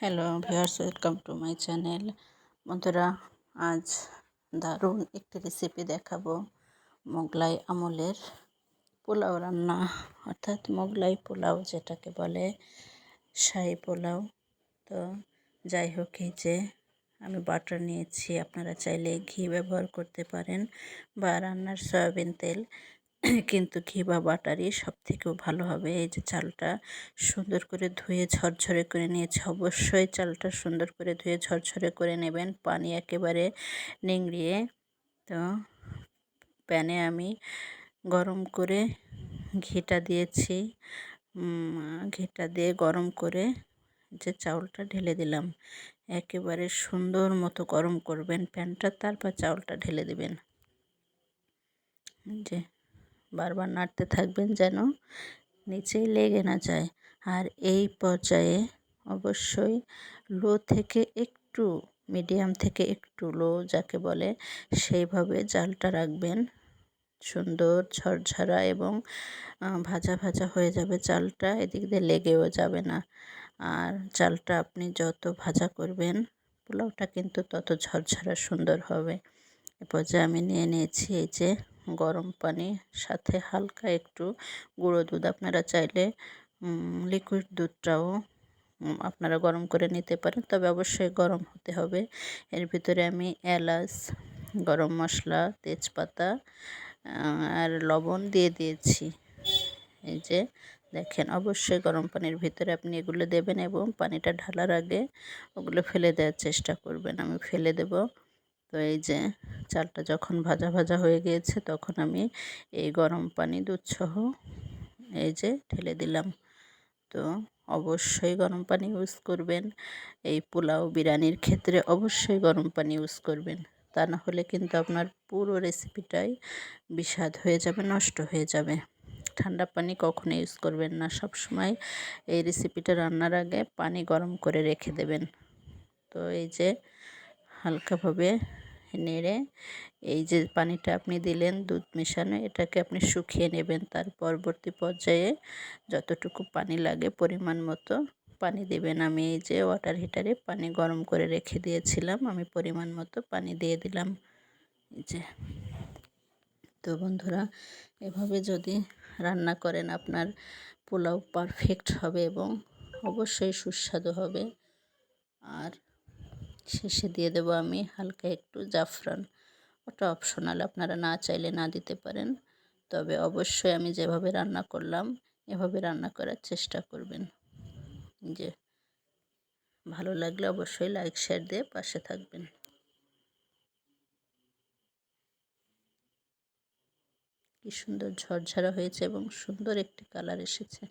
Hello viewers, welcome to my channel. বন্ধুরা, আজ দারুণ একটি রেসিপি দেখাবো। মোগলাই আমলের পোলাও রান্না, অর্থাৎ মোগলাই পোলাও যেটাকে বলে, শাহী পোলাও। তো যাই হোক, এই যে আমি বাটার নিয়েছি, আপনারা চাইলে ঘি ব্যবহার করতে পারেন বা রান্নার সয়াবিন তেল, কিন্তু ঘি বা বাটারই সব থেকেও ভালো হবে। এই যে চালটা সুন্দর করে ধুয়ে ঝরঝরে করে নিয়েছি। অবশ্যই চালটা সুন্দর করে ধুয়ে ঝরঝরে করে নেবেন, পানি একেবারে নিংড়িয়ে। তো প্যানে আমি গরম করে ঘিটা দিয়েছি। ঘিটা দিয়ে গরম করে যে চাউলটা ঢেলে দিলাম। একেবারে সুন্দর মতো গরম করবেন প্যানটা, তারপর চাউলটা ঢেলে দিবেন। যে বারবার নাড়তে থাকবেন যেন নিচে লেগে না যায়। আর এই পর্যায়ে অবশ্যই লো থেকে একটু মিডিয়াম থেকে একটু লো যাকে বলে, সেইভাবে জালটা রাখবেন। সুন্দর ঝরঝরা এবং ভাজা ভাজা হয়ে যাবে চালটা, এদিক দিয়ে লেগেও যাবে না। আর চালটা আপনি যত ভাজা করবেন, পোলাওটা কিন্তু তত ঝরঝরা সুন্দর হবে। এ পর্যায়ে আমি নিয়ে নিয়েছি এই যে গরম পানি, সাথে হালকা একটু গুঁড়ো দুধ। আপনারা চাইলে লিকুইড দুধটাও আপনারা গরম করে নিতে পারেন, তবে অবশ্যই গরম হতে হবে। এর ভিতরে আমি এলাচ, গরম মশলা, তেজপাতা আর লবণ দিয়ে দিয়েছি। এই যে দেখেন, অবশ্যই গরম পানির ভিতরে আপনি এগুলো দেবেন এবং পানিটা ঢালার আগে ওগুলো ফেলে দেওয়ার চেষ্টা করবেন। আমি ফেলে দেব। তো এই যে চালটা যখন ভাজা ভাজা হয়ে গিয়েছে, তখন আমি এই গরম পানি দুধসহ এই যে ঢেলে দিলাম। তো অবশ্যই গরম পানি ইউজ করবেন। এই পোলাও বিরিয়ানির ক্ষেত্রে অবশ্যই গরম পানি ইউজ করবেন, তা না হলে কিন্তু আপনার পুরো রেসিপিটাই বিস্বাদ হয়ে যাবে, নষ্ট হয়ে যাবে। ঠান্ডা পানি কখনো ইউজ করবেন না। সব সময় এই রেসিপিটা রান্নার আগে পানি গরম করে রেখে দেবেন। তো এই যে হালকাভাবে নেড়ে এই যে পানিটা আপনি দিলেন দুধ মেশানো, এটাকে আপনি শুকিয়ে নেবেন। তার পরবর্তী পর্যায়ে যতটুকু পানি লাগে পরিমাণ মতো পানি দেবেন। আমি এই যে ওয়াটার হিটারে পানি গরম করে রেখে দিয়েছিলাম, আমি পরিমাণ মতো পানি দিয়ে দিলাম। এই যে, তো বন্ধুরা, এভাবে যদি রান্না করেন আপনার পোলাও পারফেক্ট হবে এবং অবশ্যই সুস্বাদু হবে। আর শেষে দিয়ে দেবো আমি হালকা একটু জাফরান। ওটা অপশনাল, আপনারা না চাইলে না দিতে পারেন, তবে অবশ্যই আমি যেভাবে রান্না করলাম এভাবে রান্না করার চেষ্টা করবেন। যে ভালো লাগলে অবশ্যই লাইক শেয়ার দিয়ে পাশে থাকবেন। কি সুন্দর ঝরঝরা হয়েছে এবং সুন্দর একটি কালার এসেছে।